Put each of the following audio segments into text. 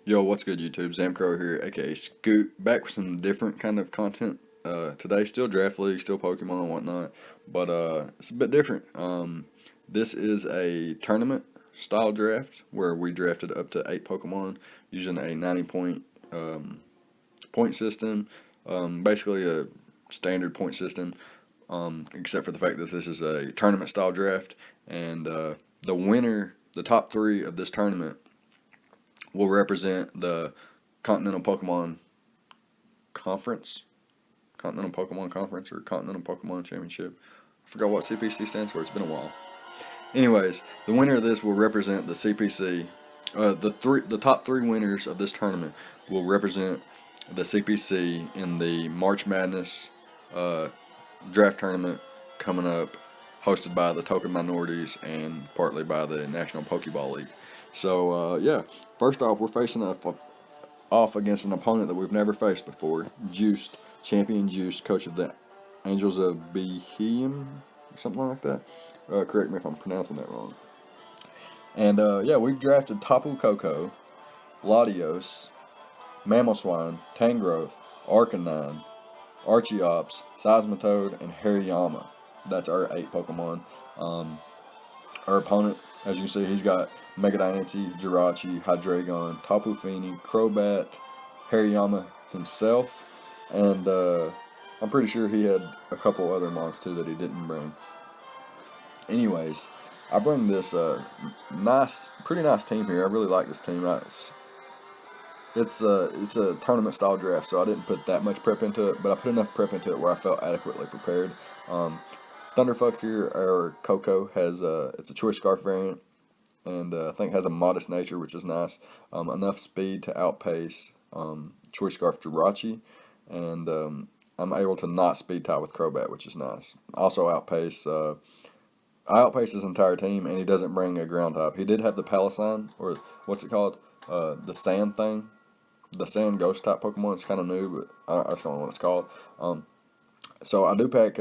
Yo, what's good, YouTube? Zamcrow here, aka Scoot, back with some different kind of content. Today, still Draft League, still Pokemon and whatnot, but it's a bit different. This is a tournament style draft where we drafted up to 8 Pokemon using a 90 point system, basically a standard point system, except for the fact that this is a tournament style draft, and the winner, the top three of this tournament will represent the Continental Pokemon Conference, Continental Pokemon Conference, or Continental Pokemon Championship. I forgot what CPC stands for. It's been a while. Anyways, the winner of this will represent the CPC. The top three winners of this tournament will represent the CPC in the March Madness uh, draft tournament coming up, hosted by the Token Minorities and partly by the National Pokeball League. So yeah, first off, we're facing off against an opponent that we've never faced before. Juiced, Champion Juiced, coach of the Angels of Behem, or something like that. Correct me if I'm pronouncing that wrong. And yeah, we've drafted Tapu Koko, Latios, Mamoswine, Tangrowth, Arcanine, Archeops, Seismitoad, and Hariyama. That's our 8 Pokemon. Um, our opponent, as you can see, he's got Mega Diancie, Jirachi, Hydreigon, Tapu Fini, Crobat, Hariyama himself, and I'm pretty sure he had a couple other mons too that he didn't bring. Anyways, I bring this pretty nice team here. I really like this team. It's a tournament style draft, so I didn't put that much prep into it, but I put enough prep into it where I felt adequately prepared. Um, Thunderfuck here, or Coco, has it's a Choice Scarf variant, and I think has a modest nature, which is nice. Enough speed to outpace Choice Scarf Jirachi, and I'm able to not speed tie with Crobat, which is nice. Also I outpace his entire team, and he doesn't bring a ground type. He did have the Palisand, or what's it called? The sand thing. The sand ghost type Pokemon. It's kind of new, but I just don't know what it's called. So I do pack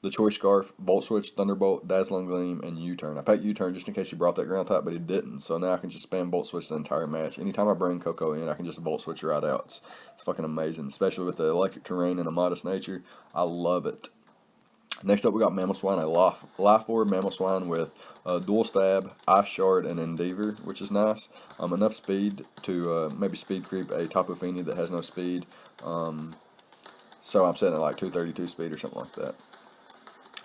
the Choice Scarf, Volt Switch, Thunderbolt, Dazzling Gleam, and U-Turn. I packed U-Turn just in case he brought that ground type, but he didn't. So now I can just spam Volt Switch the entire match. Anytime I bring Coco in, I can just Volt Switch right out. It's fucking amazing, especially with the electric terrain and a modest nature. I love it. Next up, we got Mamoswine, a Life Orb Mamoswine with Dual Stab, Ice Shard, and Endeavor, which is nice. Enough speed to maybe speed creep a Tapu Fini that has no speed. So I'm setting at like 232 speed or something like that.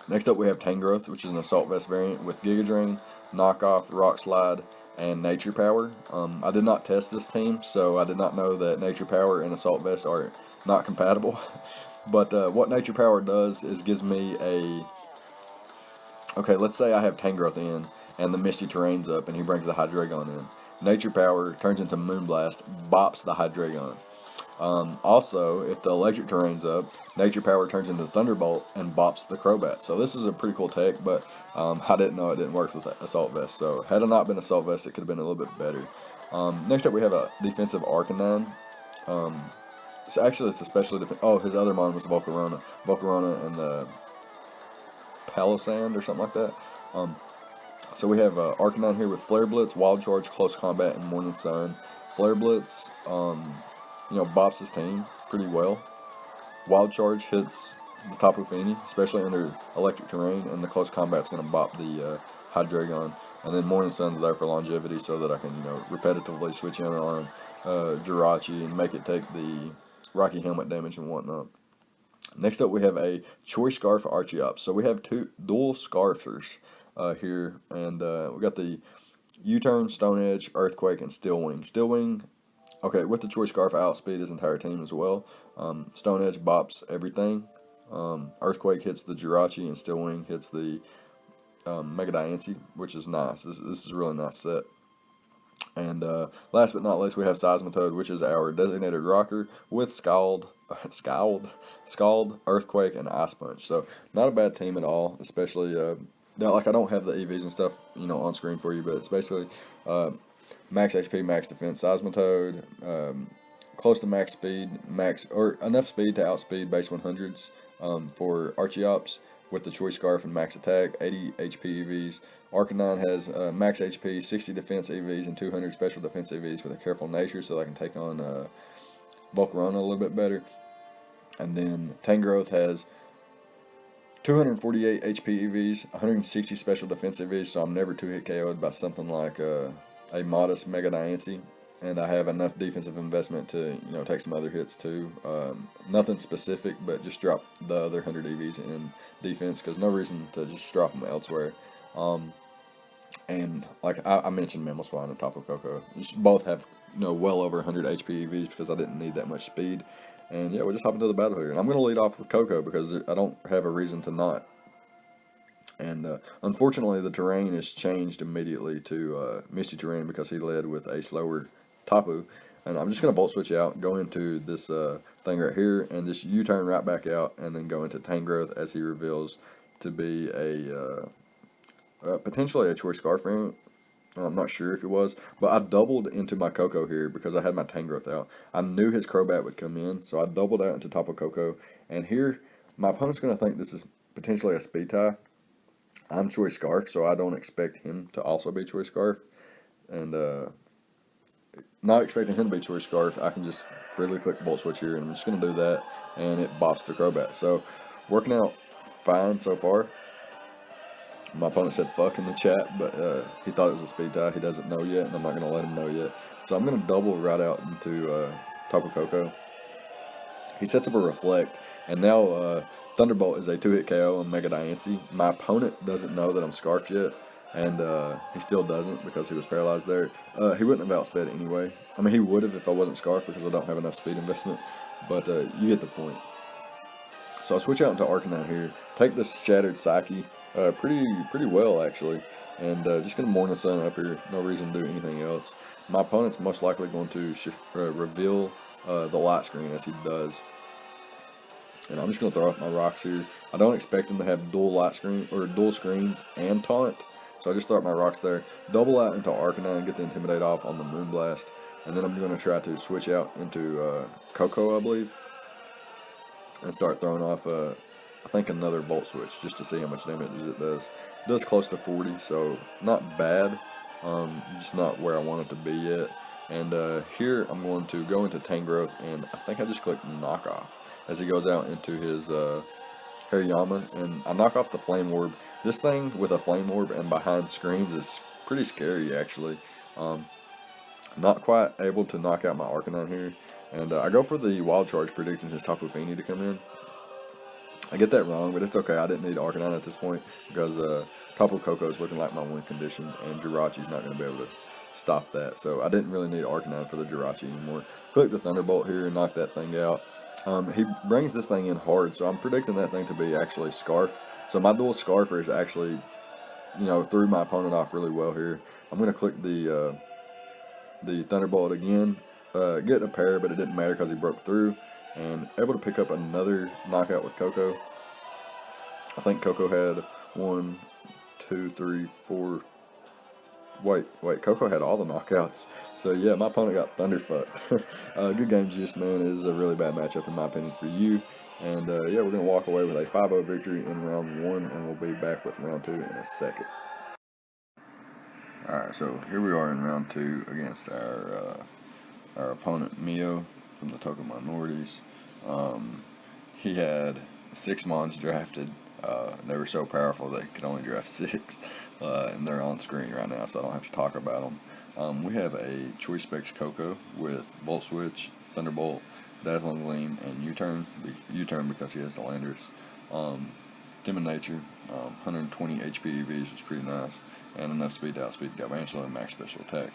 Next up, we have Tangrowth, which is an Assault Vest variant with Giga Drain, Knockoff, Rock Slide, and Nature Power. I did not test this team, so I did not know that Nature Power and Assault Vest are not compatible. But what Nature Power does is gives me a... Okay, let's say I have Tangrowth in, and the Misty Terrain's up, and he brings the Hydreigon in. Nature Power turns into Moonblast, bops the Hydreigon. Also, if the electric terrain's up, Nature Power turns into Thunderbolt and bops the Crobat. So this is a pretty cool tech, but I didn't know it didn't work with Assault Vest. So had it not been Assault Vest, it could have been a little bit better. Next up, we have a defensive Arcanine. So actually, it's a special defense. Oh, his other mon was Volcarona and the Palisand or something like that. So we have Arcanine here with Flare Blitz, Wild Charge, Close Combat, and Morning Sun. Flare Blitz, bops his team pretty well. Wild Charge hits the Tapu Fini, especially under electric terrain, and the Close Combat's going to bop the Hydreigon. And then Morning Sun's there for longevity so that I can, repetitively switch in on Jirachi and make it take the Rocky Helmet damage and whatnot. Next up, we have a Choice Scarf Archeops. So we have two dual Scarfers here, and we got the U-Turn, Stone Edge, Earthquake, and Steel Wing. Steel Wing, okay, with the Choice Scarf, I outspeed his entire team as well. Stone Edge bops everything. Earthquake hits the Jirachi, and Steel Wing hits the Mega Diancie, which is nice. This is a really nice set. And last but not least, we have Seismitoad, which is our designated rocker with Scald, Earthquake, and Ice Punch. So not a bad team at all, especially now, like I don't have the EVs and stuff, on screen for you, but it's basically max HP, max defense, Seismitoad, close to max speed, max or enough speed to outspeed base 100s for Archeops, with the Choice Scarf and Max Attack, 80 HP EVs. Arcanine has Max HP, 60 Defense EVs, and 200 Special Defense EVs with a Careful Nature, so I can take on Volcarona a little bit better. And then Tangrowth has 248 HP EVs, 160 Special Defense EVs, so I'm never 2-hit KO'd by something like a modest Mega Diancie. And I have enough defensive investment to, take some other hits too. Nothing specific, but just drop the other 100 EVs in defense, because no reason to just drop them elsewhere. And like I mentioned, Mamoswine and Tapu Koko, just both have well over 100 HP EVs because I didn't need that much speed. And yeah, we'll just hop into the battle here. And I'm going to lead off with Koko because I don't have a reason to not. And unfortunately, the terrain is changed immediately to Misty Terrain because he led with a slower Tapu. And I'm just going to Volt Switch out, go into this thing right here, and just U-turn right back out, and then go into Tangrowth as he reveals to be potentially a Choice Scarf variant. I'm not sure if it was, but I doubled into my Koko here because I had my Tangrowth out. I knew his Crobat would come in, so I doubled out into Tapu Koko. And here, my opponent's going to think this is potentially a speed tie. I'm Choice Scarf, so I don't expect him to also be Choice Scarf. And not expecting him to be Choice Scarf, I can just freely click Volt Switch here, and I'm just going to do that, and it bops the Crobat. So, working out fine so far. My opponent said fuck in the chat, but he thought it was a speed tie. He doesn't know yet, and I'm not going to let him know yet. So I'm going to double right out into Tapu Koko. He sets up a Reflect, and now Thunderbolt is a 2-hit KO on Mega Diancie. My opponent doesn't know that I'm Scarfed yet, and he still doesn't because he was paralyzed there. He wouldn't have outsped anyway. I mean, he would have if I wasn't Scarfed because I don't have enough speed investment, but you get the point. So I'll switch out into Arcanine here. Take this Shattered Psyche pretty well, actually. And just going to Morning Sun up here. No reason to do anything else. My opponent's most likely going to reveal the Light Screen as he does. And I'm just going to throw out my rocks here. I don't expect him to have dual Light Screen or dual screens and Taunt. So I just throw out my rocks there. Double out into Arcanine, get the Intimidate off on the Moonblast. And then I'm going to try to switch out into Koko, I believe. And start throwing off, I think, another Volt Switch just to see how much damage it does. It does close to 40, so not bad. Just not where I want it to be yet. And here I'm going to go into Tangrowth, and I think I just clicked Knock Off as he goes out into his Hariyama. And I knock off the Flame Orb. This thing with a Flame Orb and behind screens is pretty scary, actually. Not quite able to knock out my Arcanine here. And I go for the Wild Charge, predicting his Tapu Fini to come in. I get that wrong, but it's okay. I didn't need Arcanine at this point because Tapu Koko is looking like my win condition, and Jirachi's not going to be able to stop that. So I didn't really need Arcanine for the Jirachi anymore. Click the Thunderbolt here and knock that thing out. He brings this thing in hard, so I'm predicting that thing to be actually Scarf. So my dual Scarfer is actually, threw my opponent off really well here. I'm going to click the Thunderbolt again. Get a pair, but it didn't matter because he broke through. And able to pick up another knockout with Koko. I think Koko had 1, 2, 3, 4. Wait, Koko had all the knockouts. So yeah, my opponent got thunderfucked. Good game, Juice, man. It is a really bad matchup in my opinion for you. And yeah, we're going to walk away with a 5-0 victory in round 1, and we'll be back with round 2 in a second. Alright, so here we are in round 2 against our opponent Mio from the Token Minorities. He had 6 Mons drafted. They were so powerful they could only draft 6, and they're on screen right now, so I don't have to talk about them. We have a Choice Specs Koko with Volt Switch, Thunderbolt, Dazzling Gleam, and U-turn. U-turn because he has the Landers. Timid Nature, 120 HP EVs was pretty nice, and enough speed to outspeed Galvantula and max special attack.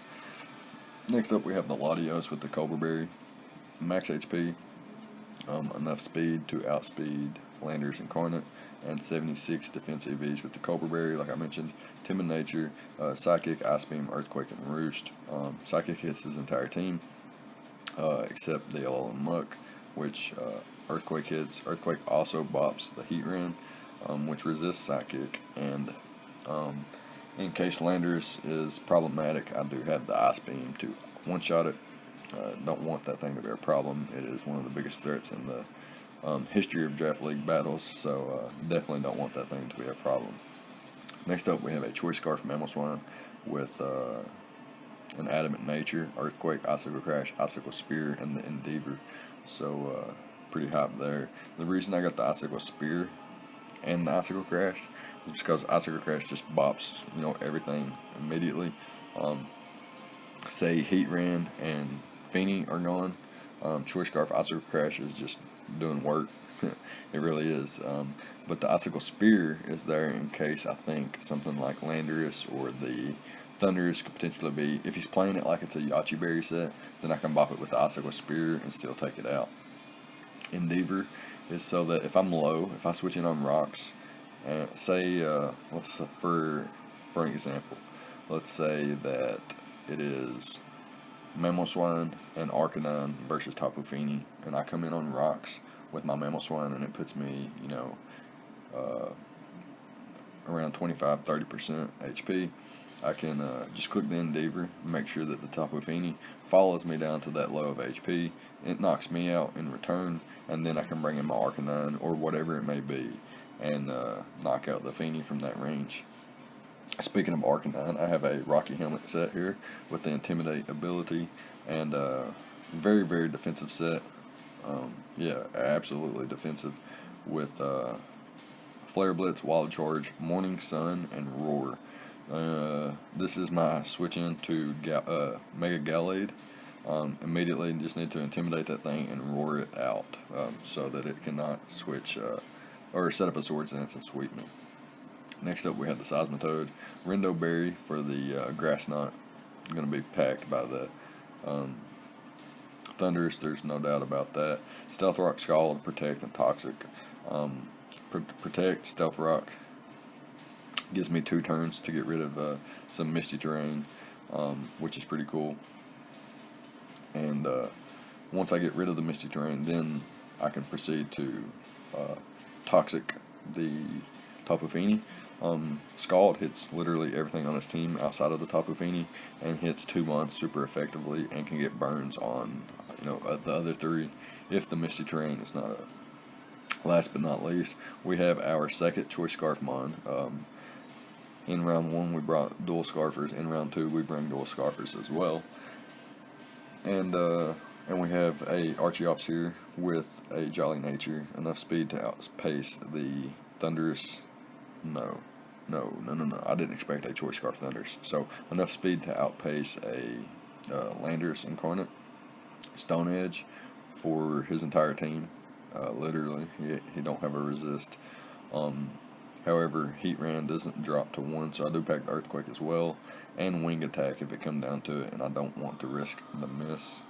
Next up we have the Latios with the Cobra Berry, max HP, enough speed to outspeed Landers Incarnate, and 76 defense EVs with the Cobra Berry, like I mentioned. Timid Nature, Psychic, Ice Beam, Earthquake, and Roost. Psychic hits his entire team, except the Yellow and Muck, which Earthquake hits. Earthquake also bops the Heat Ram, which resists Psychic, and in case Landers is problematic, I do have the Ice Beam to one-shot it. Don't want that thing to be a problem. It is one of the biggest threats in the history of draft league battles, so definitely don't want that thing to be a problem. Next up, we have a choice scarf mammal swine with an adamant nature, earthquake, icicle crash, icicle spear, and the endeavor. So pretty hyped there. The reason I got the icicle spear and the icicle crash is because icicle crash just bops everything immediately. Say Heat Rand and Feeney are gone. Choice scarf icicle crash is just doing work. It really is. But the icicle spear is there in case I think something like Landorus or the Thunderous could potentially be. If he's playing it like it's a Yachi Berry set, then I can bop it with the icicle spear and still take it out. Endeavor is so that if I'm low, if I switch in on rocks, say let's for an example, let's say that it is Mammal Swine and Arcanine versus Tapu Fini, and I come in on rocks with my Mammal Swine, and it puts me, around 25-30% HP. I can just click the Endeavor, make sure that the Tapu Fini follows me down to that low of HP. It knocks me out in return, and then I can bring in my Arcanine or whatever it may be, and knock out the Fini from that range. Speaking of Arcanine, I have a Rocky Helmet set here with the Intimidate ability, and very, very defensive set. Yeah, absolutely defensive with Flare Blitz, Wild Charge, Morning Sun, and Roar. This is my switch into Mega Gallade. Immediately just need to intimidate that thing and roar it out so that it cannot switch or set up a Swords Dance and sweep me. Next up, we have the Seismitoad. Rindo Berry for the Grass Knot. Going to be packed by the Thunderous, there's no doubt about that. Stealth Rock, Scald, Protect, and Toxic. Protect, Stealth Rock gives me 2 turns to get rid of some Misty Terrain, which is pretty cool. And once I get rid of the Misty Terrain, then I can proceed to Toxic the Tapu Fini. Scald hits literally everything on his team outside of the Tapu Fini and hits 2 months super effectively and can get burns on the other 3 if the Misty Terrain is not up. Last but not least, we have our second Choice Scarf Mon. In round 1 we brought Dual Scarfers. In round 2 we bring Dual Scarfers as well. And we have a Archeops here with a Jolly Nature, enough speed to outpace the Thunderous. No. I didn't expect a Choice Scarf Thunderous. So enough speed to outpace a Landorus Incarnate, Stone Edge for his entire team. Literally, he don't have a resist. However, Heat Rand doesn't drop to 1, so I do pack the Earthquake as well, and Wing Attack if it come down to it, and I don't want to risk the miss.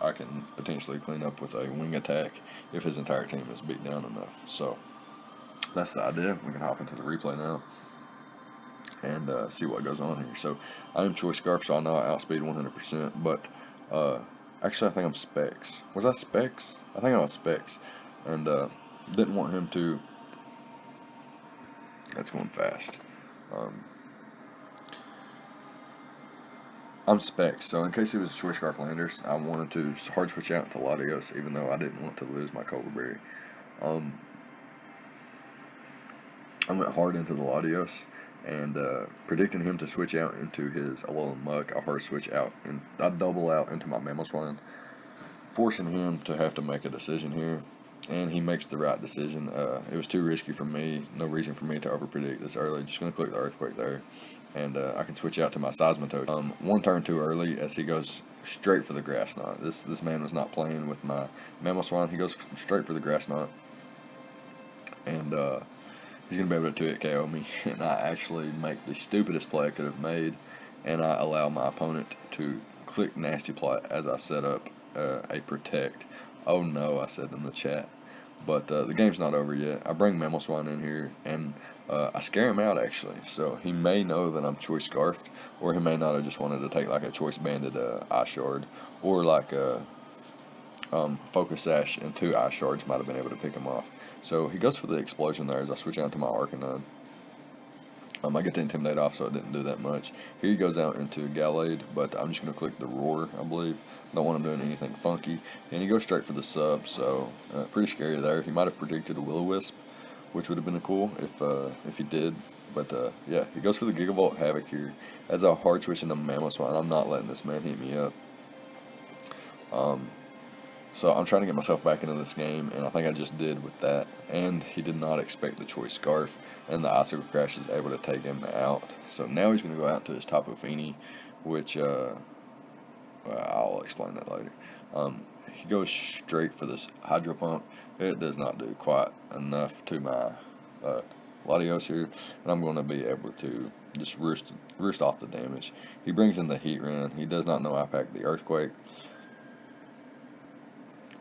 I can potentially clean up with a Wing Attack if his entire team is beat down enough. So that's the idea. We can hop into the replay now and see what goes on here. So I am Choice Scarf, so I know I outspeed 100%, but actually I think I'm Specs. Was I Specs? I think I was Specs, and didn't want him to. That's going fast. I'm Specs, so in case he was a Choice Scarf Landers, I wanted to hard switch out to Latios, even though I didn't want to lose my Colberry. I went hard into the Latios, and predicting him to switch out into his Alolan Muck, I hard switch out, and I double out into my Mammal Swine, forcing him to have to make a decision here. And he makes the right decision. It was too risky for me. No reason for me to overpredict this early. Just going to click the Earthquake there. And I can switch out to my Seismitoad. 1 turn too early as he goes straight for the Grass Knot. This man was not playing with my Mammal Swine. He goes straight for the Grass Knot. And he's going to be able to 2-hit KO me. And I actually make the stupidest play I could have made. And I allow my opponent to click Nasty Plot as I set up a Protect. Oh no, I said in the chat. But the game's not over yet. I bring Mammal Swine in here, and I scare him out, actually. So he may know that I'm Choice Scarfed, or he may not have just wanted to take like a Choice Banded Ice Shard, or like a Focus Sash and 2 Ice Shards might have been able to pick him off. So he goes for the Explosion there as I switch out to my Arcanine. I get the Intimidate off, so it didn't do that much. Here he goes out into Gallade, but I'm just going to click the Roar, I believe. Don't want him doing anything funky. And he goes straight for the sub, so pretty scary there. He might have predicted a Will-O-Wisp, which would have been cool if he did. But yeah, he goes for the Gigavolt Havoc here. As a hard switch into Mamoswine, I'm not letting this man hit me up. So I'm trying to get myself back into this game, and I think I just did with that. And he did not expect the Choice Scarf, and the Icicle Crash is able to take him out. So now he's going to go out to his Tapu Fini, which well, I'll explain that later. He goes straight for this Hydro Pump. It does not do quite enough to my Latios here, and I'm going to be able to just roost off the damage. He brings in the Heatran. He does not know I pack the Earthquake.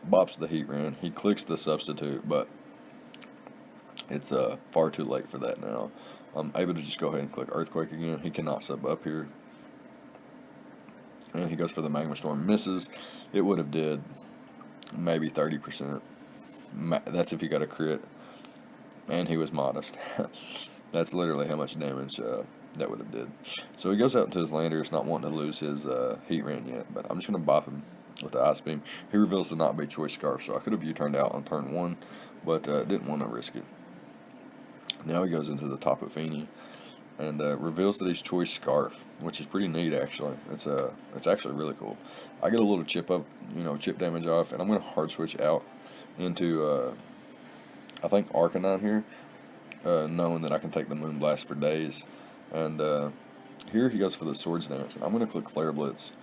Bops the Heatran. He clicks the Substitute, but it's far too late for that now. I'm able to just go ahead and click Earthquake again. He cannot sub up here. And he goes for the Magma Storm. Misses. It would have did maybe 30%. That's if he got a crit. And he was modest. That's literally how much damage that would have did. So he goes out into his Landorus, not wanting to lose his Heatran yet. But I'm just going to bop him with the Ice Beam. He reveals to not be Choice Scarf, so I could have U-turned out on turn 1, but didn't want to risk it. Now he goes into the Tapu Fini and reveals that he's Choice Scarf, which is pretty neat actually. It's actually really cool. I get a little chip damage off, and I'm going to hard switch out into I think Arcanine here, knowing that I can take the Moonblast for days. And here he goes for the Swords Dance, and I'm going to click Flare Blitz.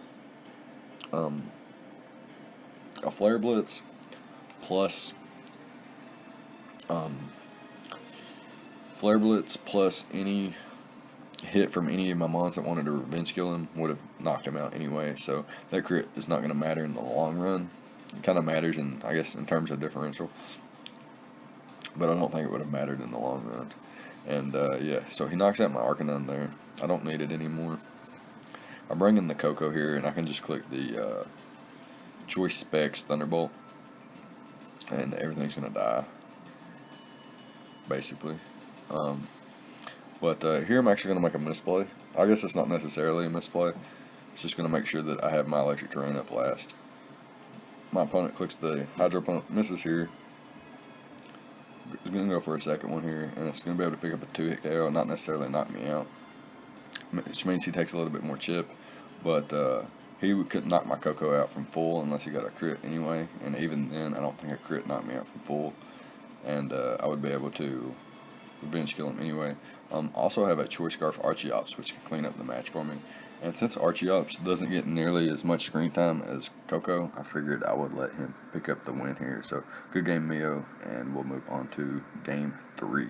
A Flare Blitz plus any hit from any of my mons that wanted to revenge kill him would have knocked him out anyway. So that crit is not going to matter in the long run. It kind of matters in terms of differential, but I don't think it would have mattered in the long run. And yeah, so he knocks out my Arcanine there. I don't need it anymore. I bring in the Coco here, and I can just click the Choice Specs Thunderbolt, and everything's gonna die, basically. But here I'm actually gonna make a misplay. I guess it's not necessarily a misplay. It's just gonna make sure that I have my Electric Terrain up last. My opponent clicks the Hydro Pump, misses here. He's gonna go for a second one here, and it's gonna be able to pick up a 2-hit KO, not necessarily knock me out, which means he takes a little bit more chip, but he couldn't knock my Coco out from full unless he got a crit anyway, and even then I don't think a crit knocked me out from full, and I would be able to revenge kill him anyway. Also have a Choice Scarf Archeops, which can clean up the match for me, and since Archeops doesn't get nearly as much screen time as Coco, I figured I would let him pick up the win here. So good game, Mio, and we'll move on to game 3.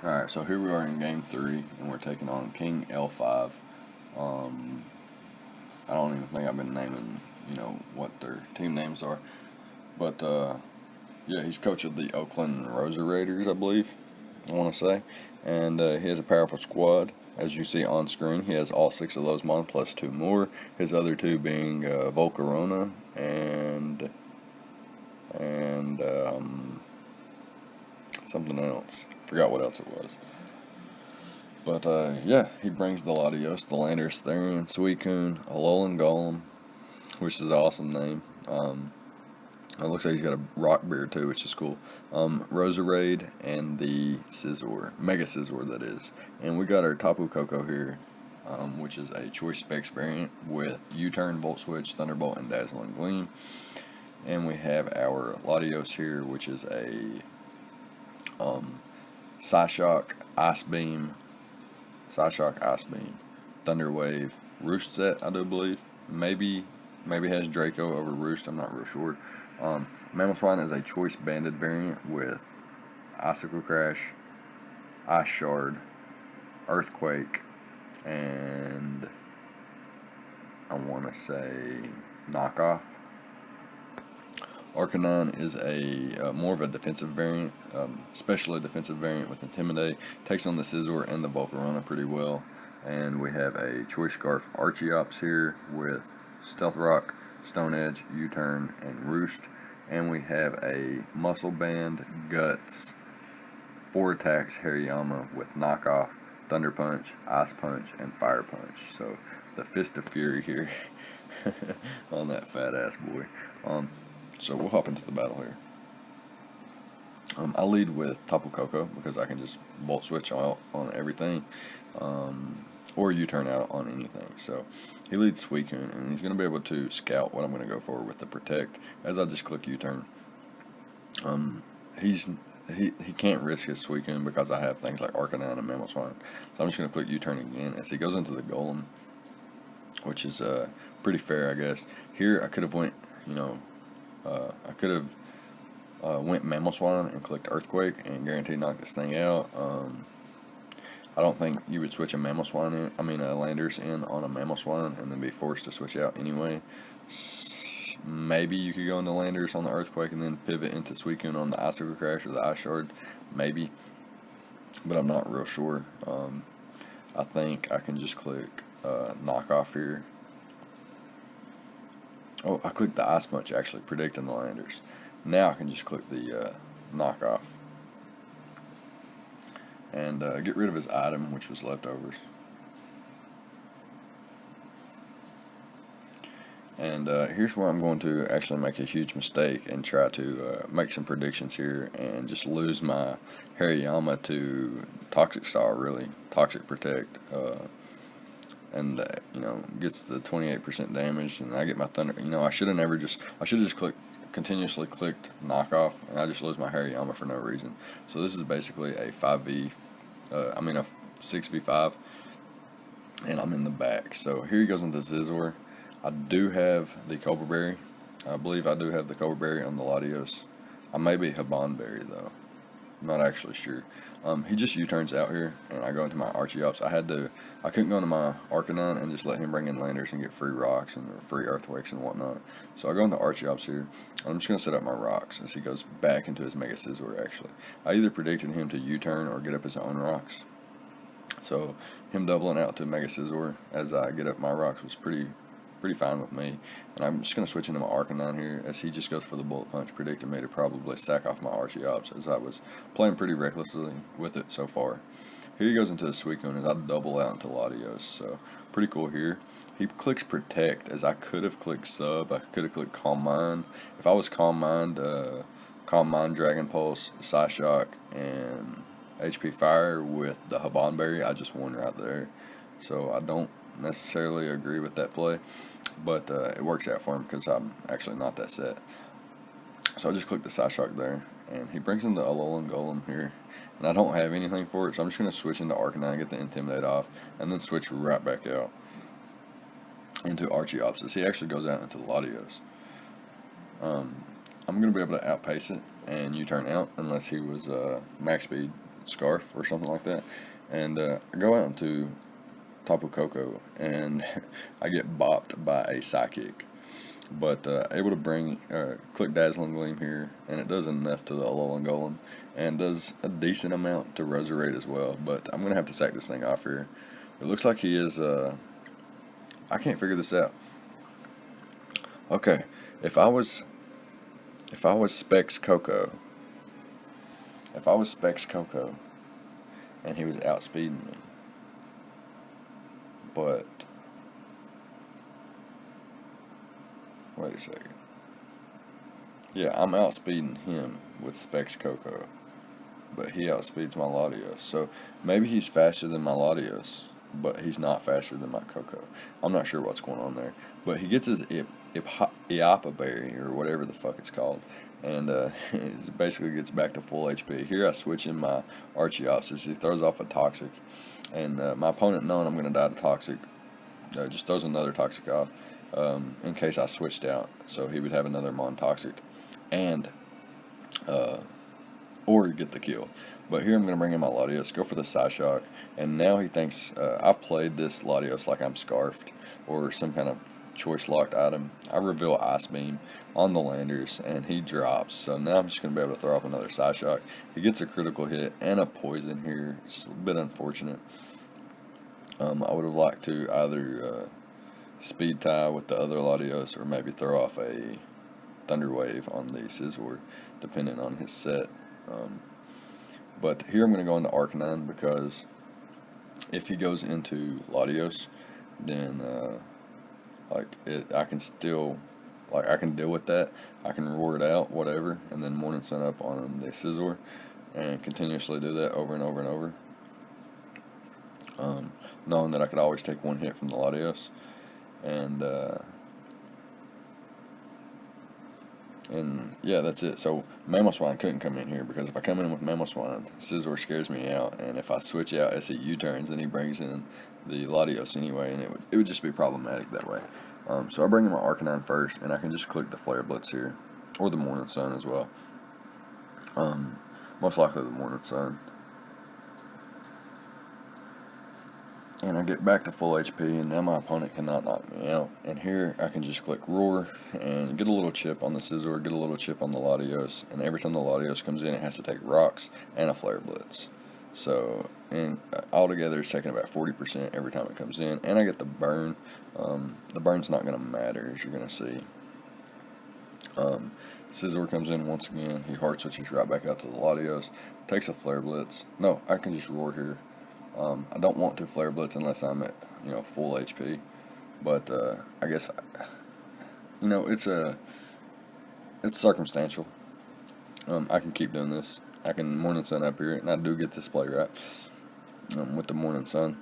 Alright, so here we are in game 3, and we're taking on King L5. I don't even think I've been naming, what their team names are. But, yeah, he's coach of the Oakland Rosa Raiders, I believe, I want to say. And he has a powerful squad. As you see on screen, he has all 6 of those mon plus 2 more. His other 2 being Volcarona and something else. Forgot what else it was. But, yeah, he brings the Latios, the Landorus, Therian, Suicune, Alolan Golem, which is an awesome name. It looks like he's got a rock beard too, which is cool. Roserade and the Scizor, Mega Scizor that is. And we got our Tapu Koko here, which is a Choice Specs variant with U-Turn, Volt Switch, Thunderbolt, and Dazzling Gleam. And we have our Latios here, which is a Psyshock, Ice Beam, Thunder Wave, Roost set, I do believe. Maybe has Draco over Roost, I'm not real sure. Mamoswine is a Choice Banded variant with Icicle Crash, Ice Shard, Earthquake, and I want to say Knockoff. Arcanine is a more of a defensive variant, especially a defensive variant with Intimidate. Takes on the Scizor and the Volcarona pretty well. And we have a Choice Scarf Archeops here with Stealth Rock, Stone Edge, U-Turn, and Roost. And we have a Muscle Band, Guts, 4 attacks Hariyama with knockoff, thunder punch, ice punch, and fire punch. So the fist of fury here on that fat ass boy. So we'll hop into the battle here. I lead with Tapu Koko because I can just bolt switch out on everything, or U-turn out on anything. So he leads Suicune, and he's going to be able to scout what I'm going to go for with the Protect as I just click U-turn. He can't risk his Suicune because I have things like Arcanine and Mamoswine. So I'm just going to click U-turn again as he goes into the Golem, which is pretty fair, I guess. Here I could have went, I could have went Mamoswine and clicked Earthquake and guaranteed knock this thing out. I don't think you would switch a Landers in on a Mamoswine and then be forced to switch out anyway. Maybe you could go into Landers on the Earthquake and then pivot into Suicune on the Icicle Crash or the Ice Shard, maybe, but I'm not real sure. I think I can just click Knockoff here. Oh, I clicked the Ice Punch actually, predicting the Landers. Now I can just click the Knockoff and get rid of his item, which was leftovers. And here's where I'm going to actually make a huge mistake and try to make some predictions here and just lose my Hariyama to Toxic Style, really. Toxic Protect. And, gets the 28% damage, and I get my Thunder. I should have just continuously clicked Knockoff, and I just lose my Hariyama for no reason. So this is basically a 6v5, and I'm in the back. So here he goes into Scizor. I do have the Cobra Berry. I believe I do have the Cobra Berry on the Latios. I may be Haban Berry, though. I'm not actually sure. He just U-turns out here, and I go into my Archeops. I couldn't go into my Arcanine and just let him bring in Landers and get free rocks and free Earthquakes and whatnot. So I go into Archeops here. I'm just going to set up my rocks as he goes back into his Mega Scizor, actually. I either predicted him to U-turn or get up his own rocks. So him doubling out to Mega Scizor as I get up my rocks was pretty fine with me. And I'm just going to switch into my Arcanine here as he just goes for the Bullet Punch, predicting me to probably stack off my Archeops as I was playing pretty recklessly with it so far. Here he goes into the Suicune as I double out into Latios, so pretty cool here. He clicks Protect as I could have clicked Sub, I could have clicked Calm Mind. If I was Calm Mind, Dragon Pulse, Psyshock, and HP Fire with the Haban Berry, I just won right there. So I don't necessarily agree with that play, but it works out for him because I'm actually not that set. So I just click the Psyshock there, and he brings in the Alolan Golem here, and I don't have anything for it, so I'm just going to switch into Arcanine, get the Intimidate off, and then switch right back out into Archeops as he actually goes out into the Latios. I'm going to be able to outpace it and U-turn out unless he was max speed Scarf or something like that, and I go out into Tapu Koko, and I get bopped by a Psychic. But able to bring, click Dazzling Gleam here, and it does enough to the Alolan Golem, and does a decent amount to Roserade as well. But I'm going to have to sack this thing off here. It looks like he is, I can't figure this out. Okay, if I was Specs Coco, and he was outspeeding me, but wait a second. Yeah, I'm outspeeding him with Specs Coco, but he outspeeds my Latios. So maybe he's faster than my Latios, but he's not faster than my Coco. I'm not sure what's going on there. But he gets his Iapa Berry, or whatever the fuck it's called, and it basically gets back to full HP. Here I switch in my Archeops as he throws off a Toxic, and my opponent, knowing I'm going to die to Toxic, just throws another Toxic off in case I switched out. So he would have another Mon-Toxic, and or get the kill. But here I'm going to bring in my Latios, go for the Psyshock, and now he thinks I've played this Latios like I'm Scarfed or some kind of choice-locked item. I reveal Ice Beam on the Landers, and he drops. So now I'm just going to be able to throw off another Psyshock. He gets a critical hit and a poison here. It's a bit unfortunate. I would have liked to either speed tie with the other Latios or maybe throw off a Thunder Wave on the Scizor, depending on his set. But here I'm going to go into Arcanine because if he goes into Latios, then I can still, I can deal with that. I can roar it out, whatever, and then Morning Sun up on the Scizor, and continuously do that over and over and over. Knowing that I could always take one hit from the Latios, and yeah, that's it. So Mamoswine couldn't come in here because if I come in with Mamoswine, Scizor scares me out, and if I switch out as he U-turns, then he brings in the Latios anyway, and it would just be problematic that way. So I bring in my Arcanine first, and I can just click the Flare Blitz here, or the Morning Sun as well. Most likely the Morning Sun. And I get back to full HP, and now my opponent cannot knock me out. And here I can just click Roar and get a little chip on the Scizor, get a little chip on the Latios, and every time the Latios comes in, it has to take Rocks and a Flare Blitz. So, and altogether, it's taking about 40% every time it comes in. And I get the burn. The burn's not going to matter, as you're going to see. Scizor comes in once again. He hard switches right back out to the Latios, takes a Flare Blitz. No, I can just Roar here. I don't want to Flare Blitz unless I'm at, full HP. But I guess, it's circumstantial. I can keep doing this. I can Morning Sun up here, and I do get this play right with the Morning Sun.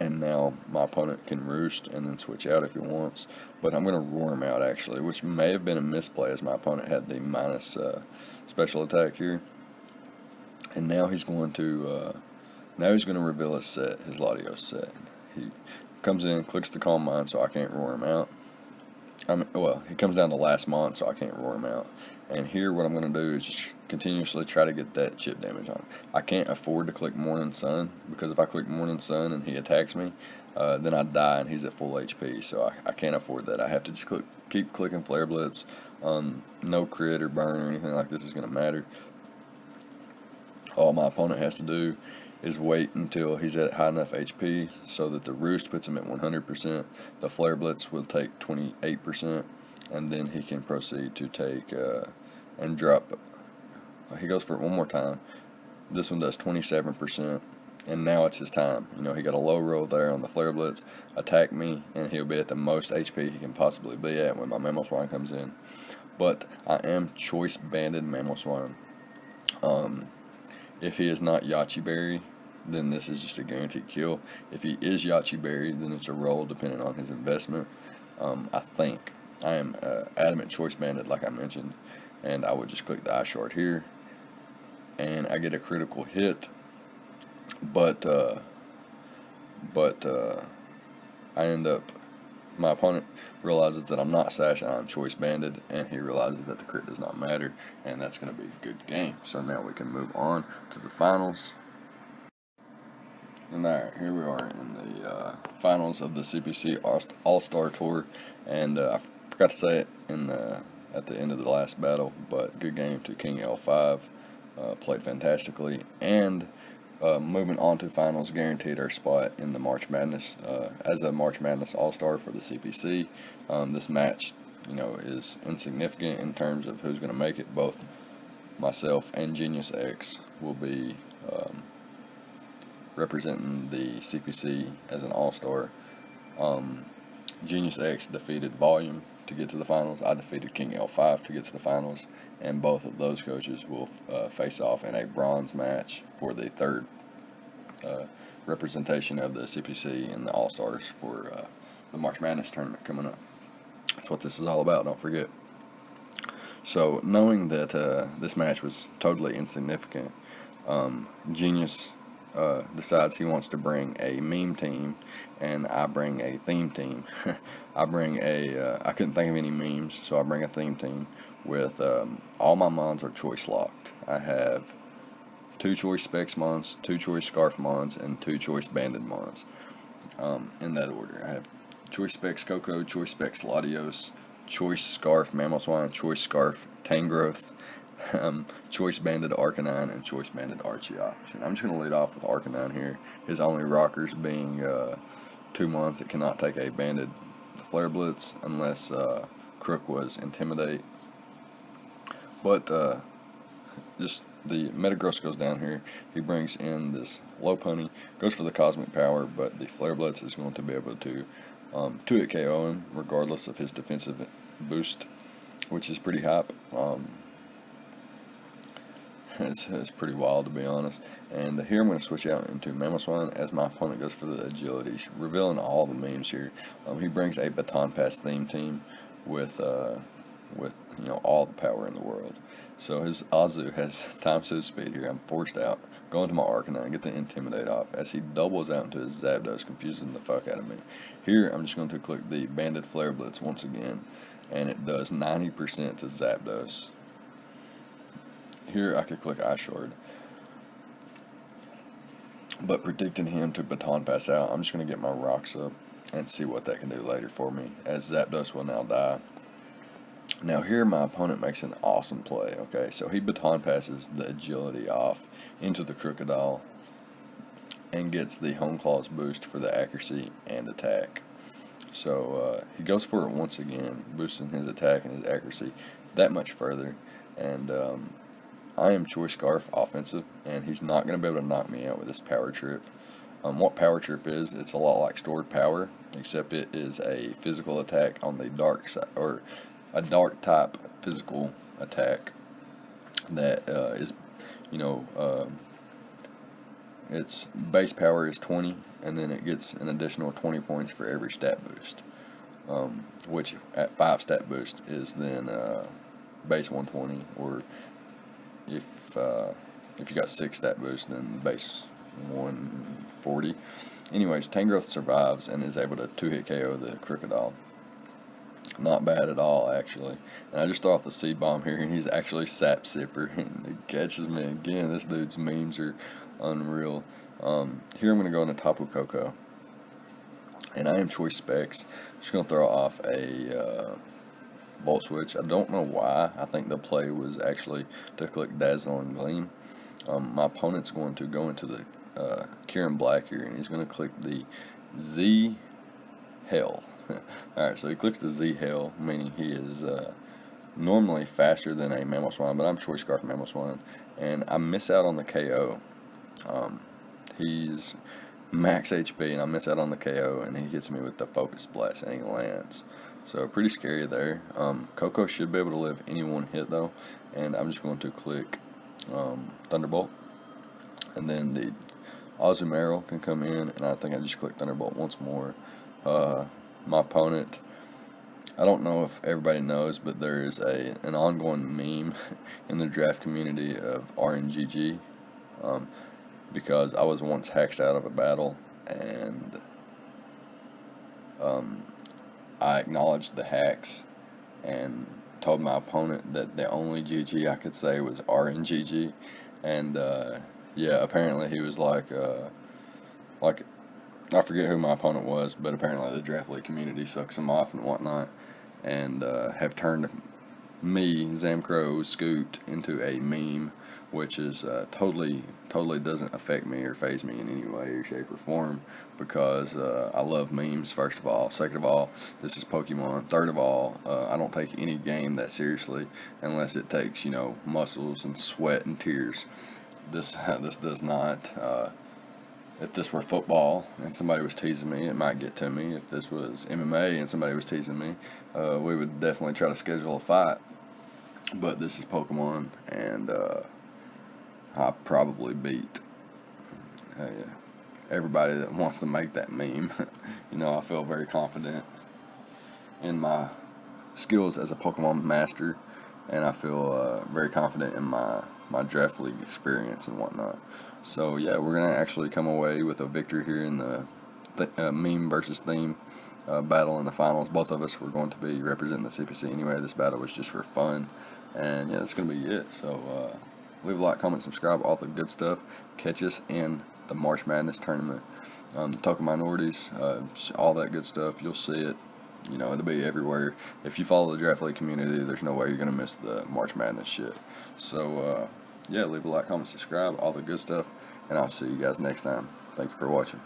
And now my opponent can Roost and then switch out if he wants. But I'm going to Roar him out, actually, which may have been a misplay as my opponent had the minus special attack here. And now he's going to... Now he's going to reveal his set, his Latios set. He comes in, clicks the Calm Mind, so I can't roar him out. He comes down to last Mon, so I can't roar him out. And here what I'm going to do is just continuously try to get that chip damage on him. I can't afford to click Morning Sun, because if I click Morning Sun and he attacks me, then I die and he's at full HP, so I can't afford that. I have to just keep clicking Flare Blitz. No crit or burn or anything like this is going to matter. All my opponent has to do is wait until he's at high enough HP so that the Roost puts him at 100%, the Flare Blitz will take 28%, and then he can proceed to take and drop. He goes for it one more time. This one does 27%, and now it's his time. He got a low roll there on the Flare Blitz, attack me, and he'll be at the most HP he can possibly be at when my Mamoswine comes in. But I am Choice Banded Mamoswine. If he is not Yachi Berry, then this is just a guaranteed kill. If he is Yachi Berry, then it's a roll depending on his investment. I think I am adamant Choice Banded, like I mentioned, and I would just click the Eye Shard here, and I get a critical hit. But I end up. My opponent realizes that I'm not Sashing, I'm Choice Banded, and he realizes that the crit does not matter, and that's going to be a good game. So now we can move on to the finals. And alright, here we are in the finals of the CPC All-Star Tour, and I forgot to say it at the end of the last battle, but good game to King L5, played fantastically, and moving on to finals guaranteed our spot in the March Madness as a March Madness All-Star for the CPC. This match, is insignificant in terms of who's going to make it. Both myself and Genius X will be representing the CPC as an All-Star. Genius X defeated Volume to get to the finals. I defeated King L5 to get to the finals, and both of those coaches will face off in a bronze match for the third representation of the CPC and the All-Stars for the March Madness tournament coming up. That's what this is all about, don't forget. So, knowing that this match was totally insignificant, Genius decides he wants to bring a meme team, and I bring a theme team. I couldn't think of any memes, so I bring a theme team with all my mons are choice locked. I have 2 choice Specs mons, 2 choice Scarf mons, and 2 choice Banded mons. In that order, I have choice Specs Coco, choice Specs Latios, choice Scarf Mamoswine, choice Scarf Tangrowth, choice Banded Arcanine, and choice Banded Archeops. And I'm just going to lead off with Arcanine here. His only rockers being 2 mons that cannot take a Banded Flare Blitz unless Crook was Intimidate. But just the Metagross goes down here. He brings in this Lopunny, goes for the Cosmic Power, but the Flare Blitz is going to be able to 2-hit KO him, regardless of his defensive boost, which is pretty hype. It's pretty wild, to be honest. And here I'm going to switch out into Mamoswine as my opponent goes for the agility, revealing all the memes here. He brings a Baton Pass theme team with all the power in the world. So his Azu has time so speed here. I'm forced out, going to my Arcanine, get the Intimidate off as he doubles out into his Zapdos, confusing the fuck out of me. Here I'm just going to click the Banded Flare Blitz once again, and it does 90% to Zapdos. Here I could click Ice Shard, but predicting him to Baton Pass out, I'm just going to get my rocks up and see what that can do later for me, as Zapdos will now die. Now here my opponent makes an awesome play. Okay, so he Baton Passes the agility off into the Crocodile and gets the Home Claws boost for the accuracy and attack. So he goes for it once again, boosting his attack and his accuracy that much further. And I am Choice Scarf offensive, and he's not going to be able to knock me out with this Power Trip. What Power Trip is, it's a lot like Stored Power, except it is a physical attack on the dark side, or a dark type physical attack that is, its base power is 20, and then it gets an additional 20 points for every stat boost, which at 5 stat boost is then base 120, or if you got 6 stat boost, then base 140. Anyways, Tangrowth survives and is able to 2-hit KO the Crocodile. Not bad at all, actually. And I just throw off the Seed Bomb here, and he's actually Sap Sipper, and he catches me again. This dude's memes are unreal. Here I'm going to go into Tapu Koko, and I am Choice Specs. Just going to throw off a Volt Switch. I don't know why. I think the play was actually to click Dazzle and Gleam. My opponent's going to go into the Kieran Black here, and he's going to click the Z Hell. Alright, so he clicks the Z Hell, meaning he is normally faster than a Mamoswine, but I'm Choice Scarf Mamoswine, and I miss out on the KO. He's max HP, and I miss out on the KO, and he hits me with the Focus Blast, and he lands. So pretty scary there. Koko should be able to live any one hit, though, and I'm just going to click Thunderbolt, and then the Azumarill can come in, and I think I just click Thunderbolt once more. My opponent, I don't know if everybody knows, but there is an ongoing meme in the draft community of RNGG, because I was once hacked out of a battle, and I acknowledged the hacks and told my opponent that the only GG I could say was RNGG, and yeah, apparently he was like I forget who my opponent was, but apparently the Draft League community sucks him off and whatnot, and have turned me, Zamcrow, Scoot, into a meme, which is totally doesn't affect me or faze me in any way or shape or form, because I love memes, first of all. Second of all, this is Pokemon. Third of all, I don't take any game that seriously unless it takes, muscles and sweat and tears. This does not. If this were football and somebody was teasing me, it might get to me. If this was MMA and somebody was teasing me, we would definitely try to schedule a fight. But this is Pokemon, and I probably beat everybody that wants to make that meme. I feel very confident in my skills as a Pokemon master, and I feel very confident in my Draft League experience and whatnot. So yeah, we're going to actually come away with a victory here in the meme versus theme battle in the finals. Both of us were going to be representing the CPC anyway. This battle was just for fun, and yeah, that's going to be it. So leave a like, comment, subscribe, all the good stuff. Catch us in the March Madness tournament, Token Minorities, all that good stuff. You'll see it. It'll be everywhere. If you follow the Draft League community, there's no way you're going to miss the March Madness shit. So yeah, leave a like, comment, subscribe, all the good stuff, and I'll see you guys next time. Thank you for watching.